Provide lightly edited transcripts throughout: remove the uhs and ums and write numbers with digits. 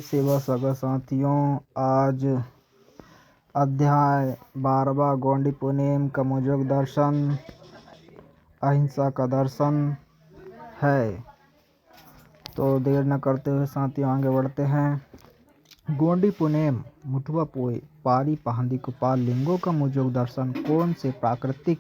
सेवा सगा साथियों, आज अध्याय 12वां गोंडी पुनेम का मुजुग दर्शन अहिंसा का दर्शन है। तो देर न करते हुए साथियों आगे बढ़ते हैं। गोंडी पुनेम मुठवा पोए पारी पहांदी कुपाल लिंगों का मुजुग दर्शन कौन से प्राकृतिक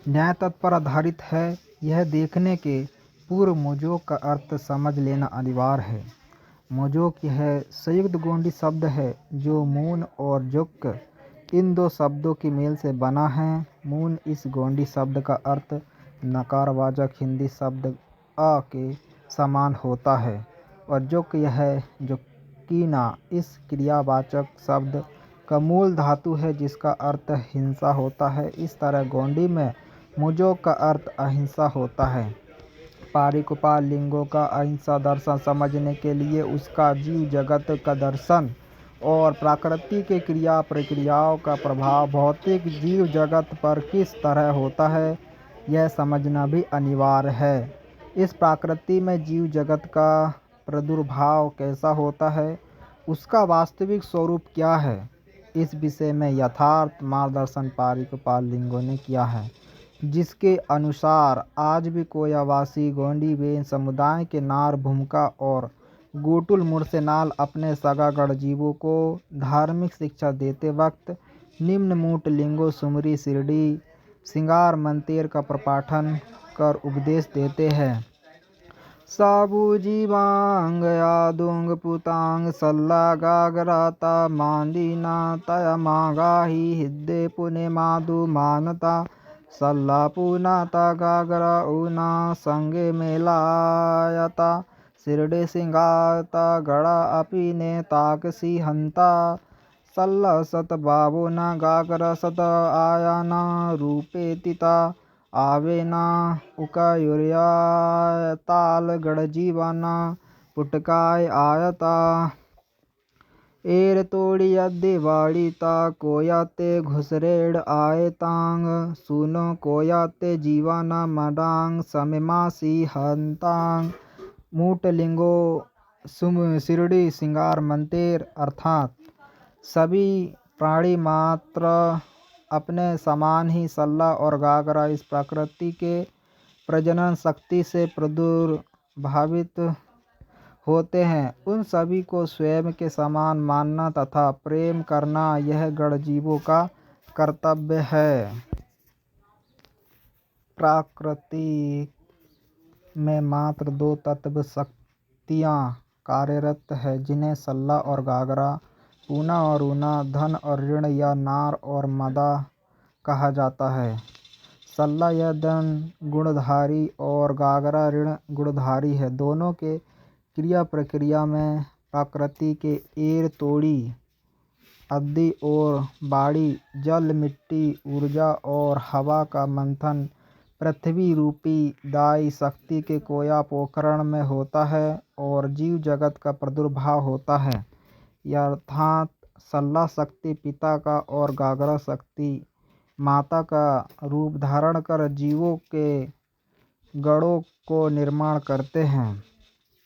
न्याय तत्व पर आधारित है, यह देखने के पूर्व मुजोग का अर्थ समझ लेना अनिवार्य है। मुजोग यह संयुक्त गोंडी शब्द है जो मून और जुक इन दो शब्दों की मेल से बना है। मून इस गोंडी शब्द का अर्थ नकारवाचक हिंदी शब्द अ के समान होता है और जुक यह जुकीना इस क्रियावाचक शब्द का मूल धातु है जिसका अर्थ हिंसा होता है। इस तरह गोंडी में मुजोग का अर्थ अहिंसा होता है। पारी कुपाल लिंगों का अहिंसा दर्शन समझने के लिए उसका जीव जगत का दर्शन और प्रकृति के क्रिया प्रक्रियाओं का प्रभाव भौतिक जीव जगत पर किस तरह होता है, यह समझना भी अनिवार्य है। इस प्रकृति में जीव जगत का प्रादुर्भाव कैसा होता है, उसका वास्तविक स्वरूप क्या है, इस विषय में यथार्थ मार्गदर्शन पारी कुपाल लिंगों ने किया है, जिसके अनुसार आज भी कोयावासी गोंडी बेन समुदाय के नार भूमिका और गोटुल मुरसेनाल अपने सगा गढ़जीवों को धार्मिक शिक्षा देते वक्त निम्न मूट लिंगो सुमरी सिरडी सिंगार मंतेर का प्रपाठन कर उपदेश देते हैं। साबू जीवांग यादुंग पुतांग सल्ला गागराता मांदीना तया मागाही हिद्दे पुने मादु मानता सल्ला पुनाता गागरा ऊना संगे मेलायता सिरडे सिंगाता गड़ा अपीने ताकसी हंता सल्ला सत बाबो ना गागरा सत आयाना रूपे तिता आवेना उकायुर्या ताल गढ़जीवाना पुटकाय आयता एर तोड़ी दिवाड़ीता कोयाते घुसरेड़ आए तांग सुनो कोयाते जीवाना मडांग समेमासी हंतांग। मूट लिंगो सिरडी सिंगार मंतेर अर्थात सभी प्राणी मात्र अपने समान ही सल्ला और गागरा इस प्रकृति के प्रजनन शक्ति से प्रादुर्भावित होते हैं। उन सभी को स्वयं के समान मानना तथा प्रेम करना यह गढ़जीवों का कर्तव्य है। प्रकृति में मात्र दो तत्व शक्तियाँ कार्यरत है जिन्हें सल्ला और गागरा, पूना और ऊना, धन और ऋण या नार और मदा कहा जाता है। सल्ला यह धन गुणधारी और गागरा ऋण गुणधारी है। दोनों के क्रिया प्रक्रिया में प्रकृति के एर तोड़ी आदि और बाड़ी जल मिट्टी ऊर्जा और हवा का मंथन पृथ्वी रूपी दायी शक्ति के कोया पोखरण में होता है और जीव जगत का प्रादुर्भाव होता है। अर्थात सल्ला शक्ति पिता का और गागरा शक्ति माता का रूप धारण कर जीवों के गणों को निर्माण करते हैं।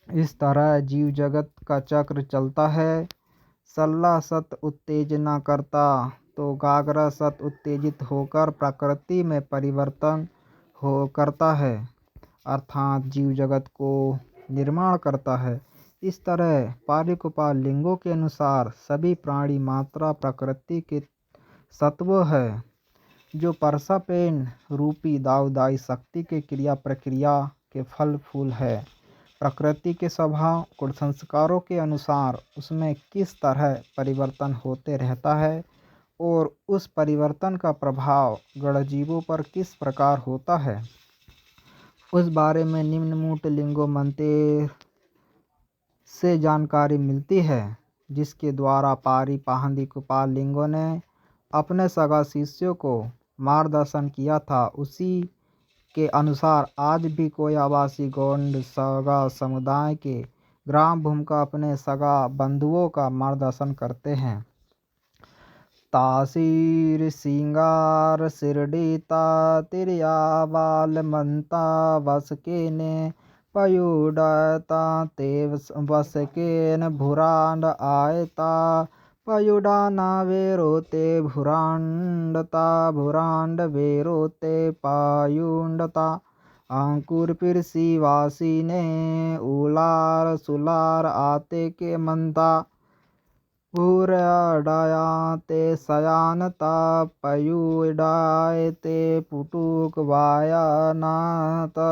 इस तरह जीव जगत का चक्र चलता है। सल्ला सत उत्तेजना करता तो गागरा सत उत्तेजित होकर प्रकृति में परिवर्तन करता है, अर्थात जीव जगत को निर्माण करता है। इस तरह पारी कुपाल लिंगों के अनुसार सभी प्राणी मात्रा प्रकृति के सत्व है जो परसापेन रूपी दावदाई शक्ति के क्रिया प्रक्रिया के फल फूल है। प्रकृति के स्वभाव कुल संस्कारों के अनुसार उसमें किस तरह परिवर्तन होते रहता है और उस परिवर्तन का प्रभाव गढ़जीवों पर किस प्रकार होता है, उस बारे में निम्न मूट लिंगो मंतेर से जानकारी मिलती है, जिसके द्वारा पारी पाहंदी कुपाल लिंगों ने अपने सगा शिष्यों को मार्गदर्शन किया था। उसी के अनुसार आज भी कोयावासी गोंड सगा समुदाय के ग्राम भूमिका अपने सगा बंधुओं का मार्गदर्शन करते हैं। तासीर सिंगार सिरडी ता तिरिया बाल मनता वस के ने पयुडता ते वस केन भुरांड आयता पयुडाना वेरोते भुरांडता भुरांड वेरोते पायुंडता अंकुर पिरसी वासी ने उलार सुलार आते के मंता पूरडाया ते सयानता पयुडाय ते पुटुक वायानात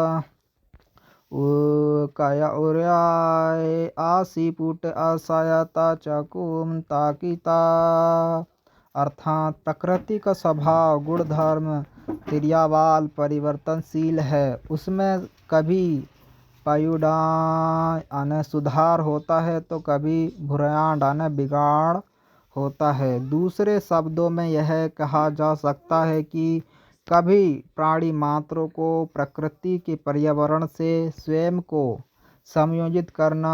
कया उर्याय आसी पुट असयता चकुम ताकिता। अर्थात प्रकृति का स्वभाव गुणधर्म क्रियावाल परिवर्तनशील है। उसमें कभी पयुडान सुधार होता है तो कभी भुरांडान बिगाड़ होता है। दूसरे शब्दों में यह कहा जा सकता है कि कभी प्राणी मात्रों को प्रकृति के पर्यावरण से स्वयं को समायोजित करना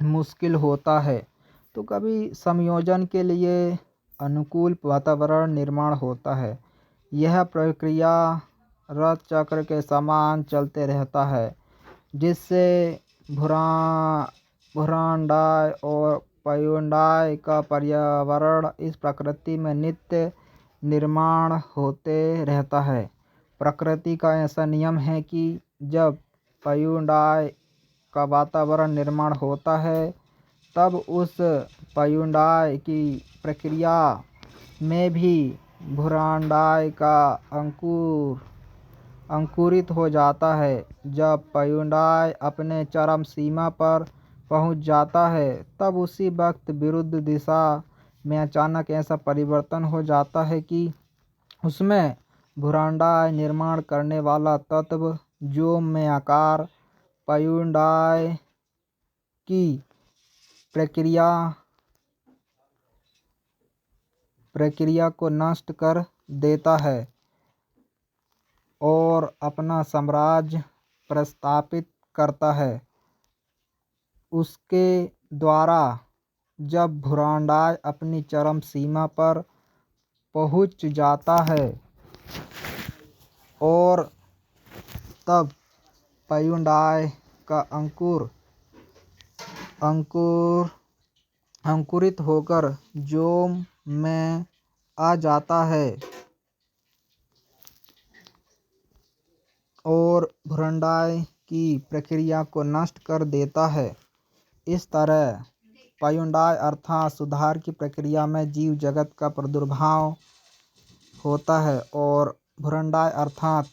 मुश्किल होता है तो कभी समायोजन के लिए अनुकूल वातावरण निर्माण होता है। यह प्रक्रिया रथ चक्र के समान चलते रहता है जिससे भुरांडाय और पयुंडाय का पर्यावरण इस प्रकृति में नित्य निर्माण होते रहता है। प्रकृति का ऐसा नियम है कि जब पयुंडाय का वातावरण निर्माण होता है तब उस पयुंडाय की प्रक्रिया में भी भुरांडाय का अंकुरित हो जाता है। जब पयुंडाय अपने चरम सीमा पर पहुंच जाता है तब उसी वक्त विरुद्ध दिशा में अचानक ऐसा परिवर्तन हो जाता है कि उसमें भुरांडाय निर्माण करने वाला तत्व जोम में आकार पयुंडाय की प्रक्रिया को नष्ट कर देता है और अपना साम्राज्य प्रस्थापित करता है। उसके द्वारा जब भुरांडाय अपनी चरम सीमा पर पहुंच जाता है और तब पयुंडाय का अंकुरित होकर जोम में आ जाता है और भुरांडाय की प्रक्रिया को नष्ट कर देता है। इस तरह पयुंडाय अर्थात सुधार की प्रक्रिया में जीव जगत का प्रादुर्भाव होता है और भुरांडाय अर्थात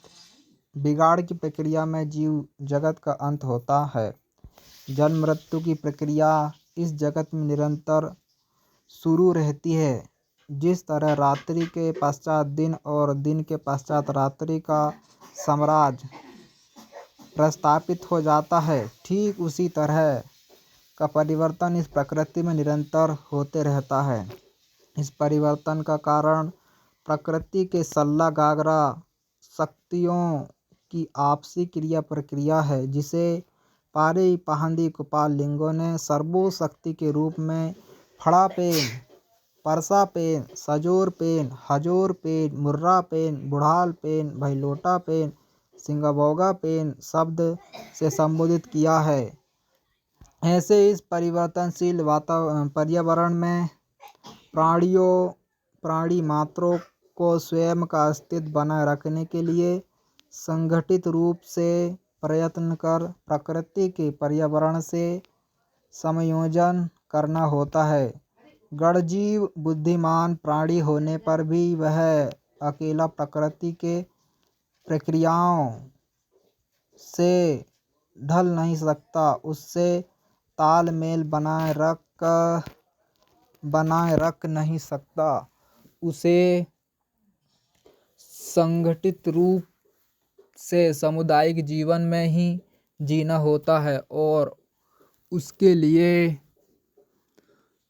बिगाड़ की प्रक्रिया में जीव जगत का अंत होता है। जन्म मृत्यु की प्रक्रिया इस जगत में निरंतर शुरू रहती है। जिस तरह रात्रि के पश्चात दिन और दिन के पश्चात रात्रि का साम्राज्य प्रस्थापित हो जाता है ठीक उसी तरह का परिवर्तन इस प्रकृति में निरंतर होते रहता है। इस परिवर्तन का कारण प्रकृति के सल्ला गागरा शक्तियों की आपसी क्रिया प्रक्रिया है जिसे पारी पहांदी कुपाल लिंगों ने सर्वो शक्ति के रूप में फड़ा पेन परसा पेन सजोर पेन हजोर पेन मुर्रा पेन बुढ़ाल पेन भैलोटा पेन सिंगभोगा पेन शब्द से संबोधित किया है। ऐसे इस परिवर्तनशील पर्यावरण में प्राणी मात्रों को स्वयं का अस्तित्व बनाए रखने के लिए संगठित रूप से प्रयत्न कर प्रकृति के पर्यावरण से समायोजन करना होता है। गणजीव बुद्धिमान प्राणी होने पर भी वह अकेला प्रकृति के प्रक्रियाओं से ढल नहीं सकता। उससे तालमेल बनाए रख नहीं सकता। उसे संगठित रूप से सामुदायिक जीवन में ही जीना होता है और उसके लिए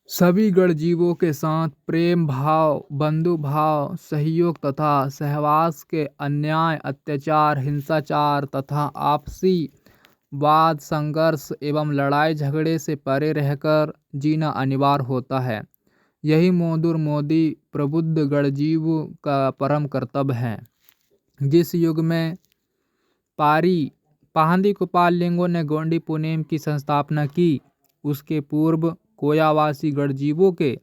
सभी गण जीवों के साथ प्रेम भाव बंधु भाव सहयोग तथा सहवास के अन्याय अत्याचार हिंसाचार तथा आपसी वाद संघर्ष एवं लड़ाई झगड़े से परे रहकर जीना अनिवार्य होता है। यही मोदी प्रबुद्ध गणजीव का परम कर्तव्य है। जिस युग में पारी पाहंदी कुपाल लिंगों ने गोंडी पुनेम की संस्थापना की। उसके पूर्व कोयावासी गढ़जीवों के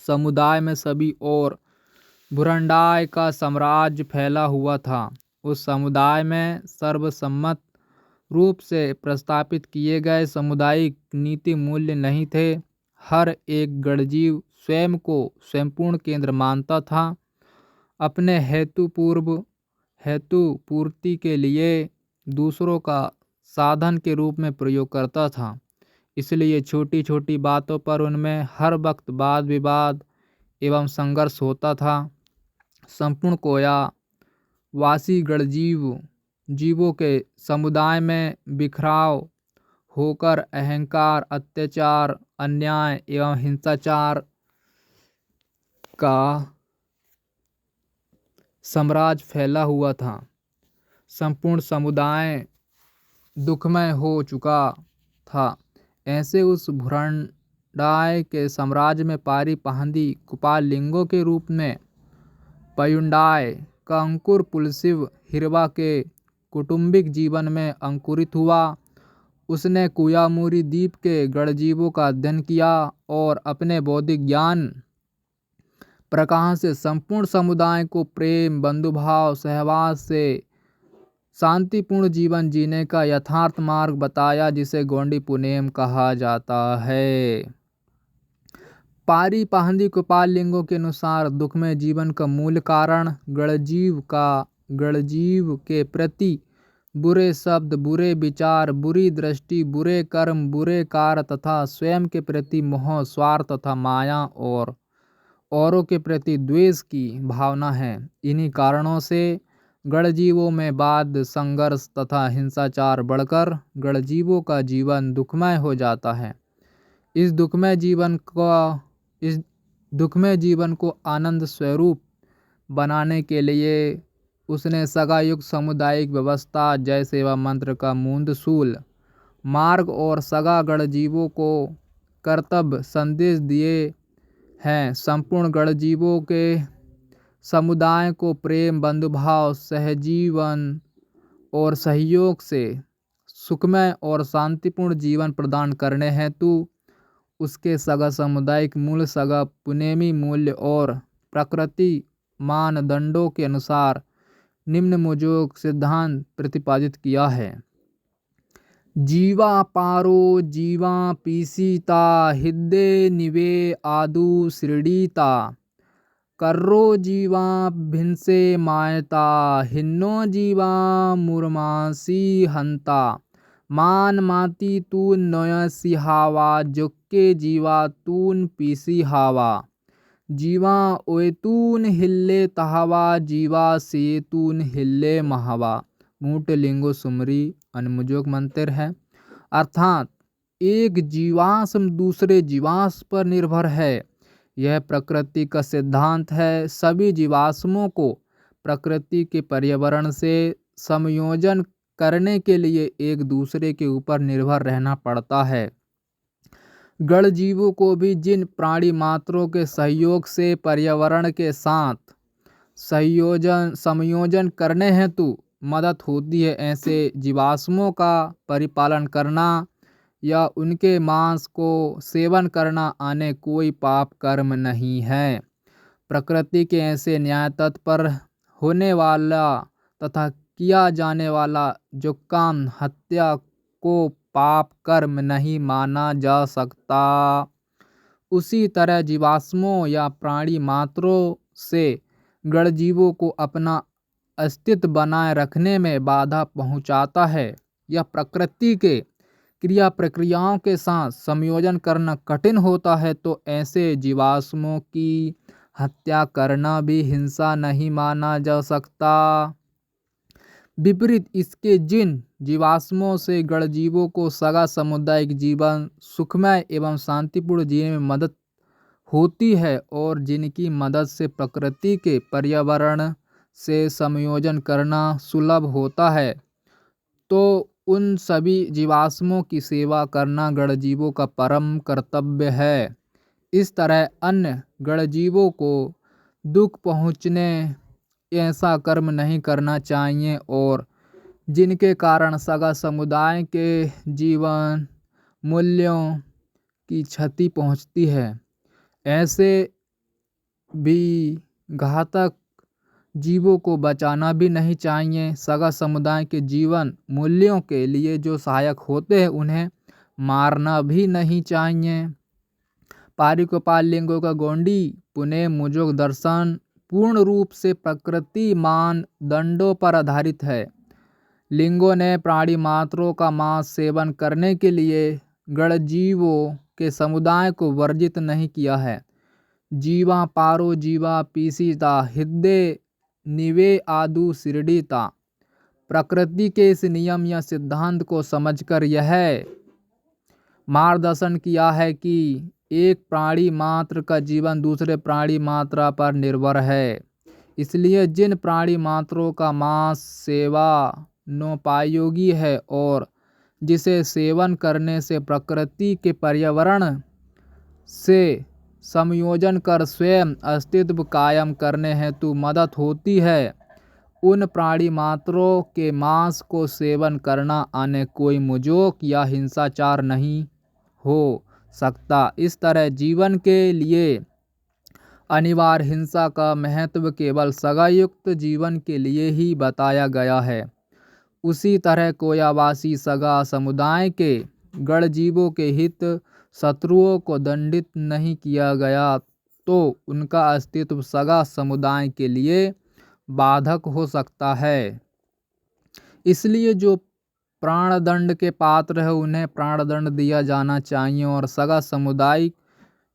समुदाय में सभी और बुरंडाई का साम्राज्य फैला हुआ था। उस समुदाय में सर्वसम्मत रूप से प्रस्तापित किए गए सामुदायिक नीति मूल्य नहीं थे। हर एक गढ़जीव स्वयं को स्वयंपूर्ण केंद्र मानता था, अपने हेतु पूर्ति के लिए दूसरों का साधन के रूप में प्रयोग करता था। इसलिए छोटी छोटी बातों पर उनमें हर वक्त वाद विवाद एवं संघर्ष होता था। संपूर्ण कोया वासी जीवों के समुदाय में बिखराव होकर अहंकार, अत्याचार, अन्याय एवं हिंसाचार का साम्राज्य फैला हुआ था। संपूर्ण समुदाय दुखमय हो चुका था। ऐसे उस भुरंडाई के साम्राज्य में पारी पाहंदी कुपाल लिंगों के रूप में पयुंडाई का अंकुर पुलसिव हिरवा के कौटुंबिक जीवन में अंकुरित हुआ। उसने कुयामुरी द्वीप के गढ़जीवों का अध्ययन किया और अपने बौद्धिक ज्ञान प्रकाश से संपूर्ण समुदाय को प्रेम, बंधुभाव, सहवास से शांतिपूर्ण जीवन जीने का यथार्थ मार्ग बताया, जिसे गोंडी पुनेम कहा जाता है। पारी पाहंदी कुपाल लिंगों के अनुसार दुखमय जीवन का मूल कारण गढ़जीव के प्रति बुरे शब्द, बुरे विचार, बुरी दृष्टि, बुरे कर्म, बुरे कार्य तथा स्वयं के प्रति मोह, स्वार्थ तथा माया और औरों के प्रति द्वेष की भावना है। इन्हीं कारणों से गढ़जीवों में वाद, संघर्ष तथा हिंसाचार बढ़कर गढ़जीवों का जीवन दुखमय हो जाता है। इस दुखमय जीवन को आनंद स्वरूप बनाने के लिए उसने सगायुक्त सामुदायिक व्यवस्था, जय सेवा मंत्र का मूंदशूल मार्ग और सगा गढ़जीवों को कर्तव्य संदेश दिए हैं। संपूर्ण गढ़जीवों के समुदाय को प्रेम, बंधुभाव, सहजीवन और सहयोग से सुखमय और शांतिपूर्ण जीवन प्रदान करने हेतु उसके सगा सामुदायिक मूल, सगा पुनेमी मूल्य और प्रकृति मानदंडों के अनुसार निम्न मुजोग सिद्धांत प्रतिपादित किया है। जीवा पारो जीवा पीसीता, हिद्दे निवे आदु श्रीडीता, कर्रो जीवा भिनसे मायता, हिन्नो जीवा मुरमासी हंता, मान माती तून नयसी हावा, जुक्के जीवा तून पीसी हावा, जीवा ओयतून हिल्ले तहावा, जीवा सेतून हिल्ले महावा। मूट लिंगो सुमरी अनुमुजोग मंत्र है, अर्थात एक जीवाश्म दूसरे जीवाश्म पर निर्भर है। यह प्रकृति का सिद्धांत है। सभी जीवाश्मों को प्रकृति के पर्यावरण से समयोजन करने के लिए एक दूसरे के ऊपर निर्भर रहना पड़ता है। गढ़जीवों को भी जिन प्राणी मात्रों के सहयोग से पर्यावरण के साथ समयोजन करने हेतु मदद होती है, ऐसे जीवाश्मों का परिपालन करना या उनके मांस को सेवन करना आने कोई पाप कर्म नहीं है। प्रकृति के ऐसे न्याय तत्पर होने वाला तथा किया जाने वाला जो काम हत्या को पाप कर्म नहीं माना जा सकता, उसी तरह जीवाश्मों या प्राणी मात्रों से गढ़जीवों को अपना अस्तित्व बनाए रखने में बाधा पहुंचाता है। यह प्रकृति के क्रिया प्रक्रियाओं के साथ संयोजन करना कठिन होता है, तो ऐसे जीवाश्मों की हत्या करना भी हिंसा नहीं माना जा सकता। विपरीत इसके जिन जीवाश्मों से गढ़जीवों को सगा सामुदायिक जीवन सुखमय एवं शांतिपूर्ण जीने में मदद होती है और जिनकी मदद से प्रकृति के पर्यावरण से समयोजन करना सुलभ होता है, तो उन सभी जीवाश्मों की सेवा करना गढ़जीवों का परम कर्तव्य है। इस तरह अन्य गढ़जीवों को दुख पहुँचने ऐसा कर्म नहीं करना चाहिए और जिनके कारण सगा समुदाय के जीवन मूल्यों की क्षति पहुंचती है। ऐसे भी घातक जीवों को बचाना भी नहीं चाहिए। सगा समुदाय के जीवन मूल्यों के लिए जो सहायक होते हैं उन्हें मारना भी नहीं चाहिए। पारी गोपाल लिंगों का गोंडी पुनेम मुजोग दर्शन पूर्ण रूप से प्रकृति मानदंडों पर आधारित है। लिंगों ने प्राणी मात्रों का मांस सेवन करने के लिए गणजीवों के समुदाय को वर्जित नहीं किया है। जीवा पारो जीवा पीसीता हृदय निवे आदु सिरडीता। प्रकृति के इस नियम या सिद्धांत को समझकर यह मार्गदर्शन किया है कि एक प्राणी मात्र का जीवन दूसरे प्राणी मात्रा पर निर्भर है। इसलिए जिन प्राणी मात्रों का मांस सेवनोपयोगी है और जिसे सेवन करने से प्रकृति के पर्यावरण से संयोजन कर स्वयं अस्तित्व कायम करने हेतु मदद होती है, उन प्राणी मात्रों के मांस को सेवन करना अन्य कोई मुजोक या हिंसाचार नहीं हो सकता। इस तरह जीवन के लिए अनिवार्य हिंसा का महत्व केवल सगायुक्त जीवन के लिए ही बताया गया है। उसी तरह कोयावासी सगा समुदाय के गणजीवों के हित शत्रुओं को दंडित नहीं किया गया तो उनका अस्तित्व सगा समुदाय के लिए बाधक हो सकता है। इसलिए जो प्राणदंड के पात्र है उन्हें प्राणदंड दिया जाना चाहिए और सगा समुदाय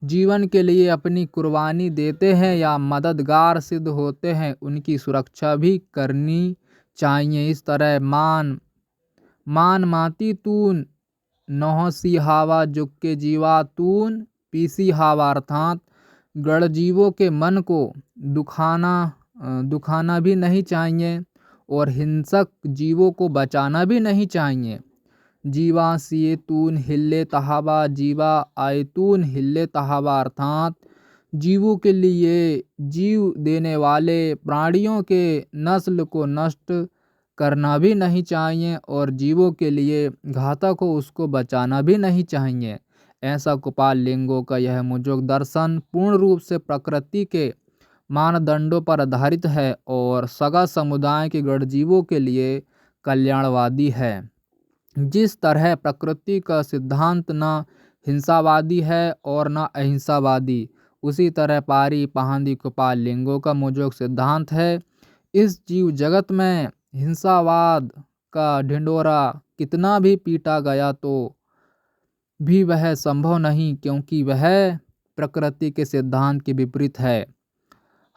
जीवन के लिए अपनी कुर्बानी देते हैं या मददगार सिद्ध होते हैं उनकी सुरक्षा भी करनी चाहिए। इस तरह मान माती तून नौसी हावा जुग के जीवा तून पीसी हावा अर्थात गणजीवों के मन को दुखाना भी नहीं चाहिए और हिंसक जीवों को बचाना भी नहीं चाहिए। जीवा सिए तून हिल्ले तहावा जीवा आयतून हिल्ले तहावा अर्थात जीवों के लिए जीव देने वाले प्राणियों के नस्ल को नष्ट करना भी नहीं चाहिए और जीवों के लिए घातक हो उसको बचाना भी नहीं चाहिए। ऐसा गोपाल लिंगों का यह मुजोग दर्शन पूर्ण रूप से प्रकृति के मानदंडों पर आधारित है और सगा समुदाय के गणजीवों के लिए कल्याणवादी है। जिस तरह प्रकृति का सिद्धांत न हिंसावादी है और न अहिंसावादी, उसी तरह पारी पहांदी गोपाल लिंगों का मुजोग सिद्धांत है। इस जीव जगत में हिंसावाद का ढिंढोरा कितना भी पीटा गया तो भी वह संभव नहीं, क्योंकि वह प्रकृति के सिद्धांत के विपरीत है।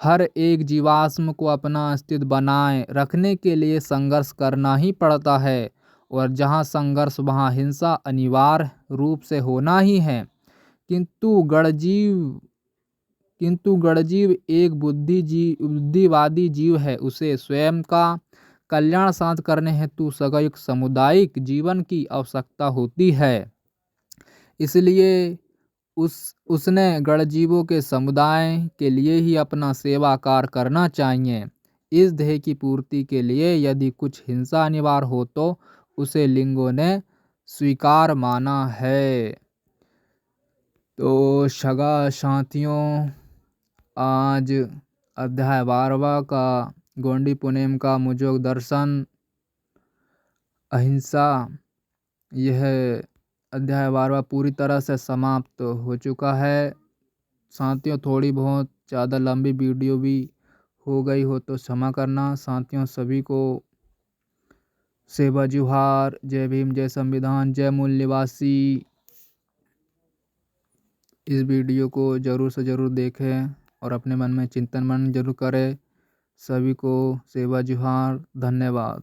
हर एक जीवाश्म को अपना अस्तित्व बनाए रखने के लिए संघर्ष करना ही पड़ता है और जहाँ संघर्ष वहाँ हिंसा अनिवार्य रूप से होना ही है। किंतु गणजीव एक बुद्धिवादी जीव है। उसे स्वयं का कल्याण साध करने हेतु सगायुक्त सामुदायिक जीवन की आवश्यकता होती है। इसलिए उसने गणजीवों के समुदाय के लिए ही अपना सेवा कार्य करना चाहिए। इस ध्येय की पूर्ति के लिए यदि कुछ हिंसा अनिवार्य हो तो उसे लिंगों ने स्वीकार माना है। तो सगा साथियों, आज अध्याय 12वां का गोंडी पुनेम का मुजोग दर्शन अहिंसा, यह अध्याय 12वां पूरी तरह से समाप्त हो चुका है। साथियों, थोड़ी बहुत ज़्यादा लंबी वीडियो भी हो गई हो तो क्षमा करना। साथियों, सभी को सेवा जोहार। जय भीम, जय संविधान, जय मूल निवासी। इस वीडियो को ज़रूर से ज़रूर देखें और अपने मन में चिंतन मन जरूर करें। सभी को सेवा जोहार। धन्यवाद।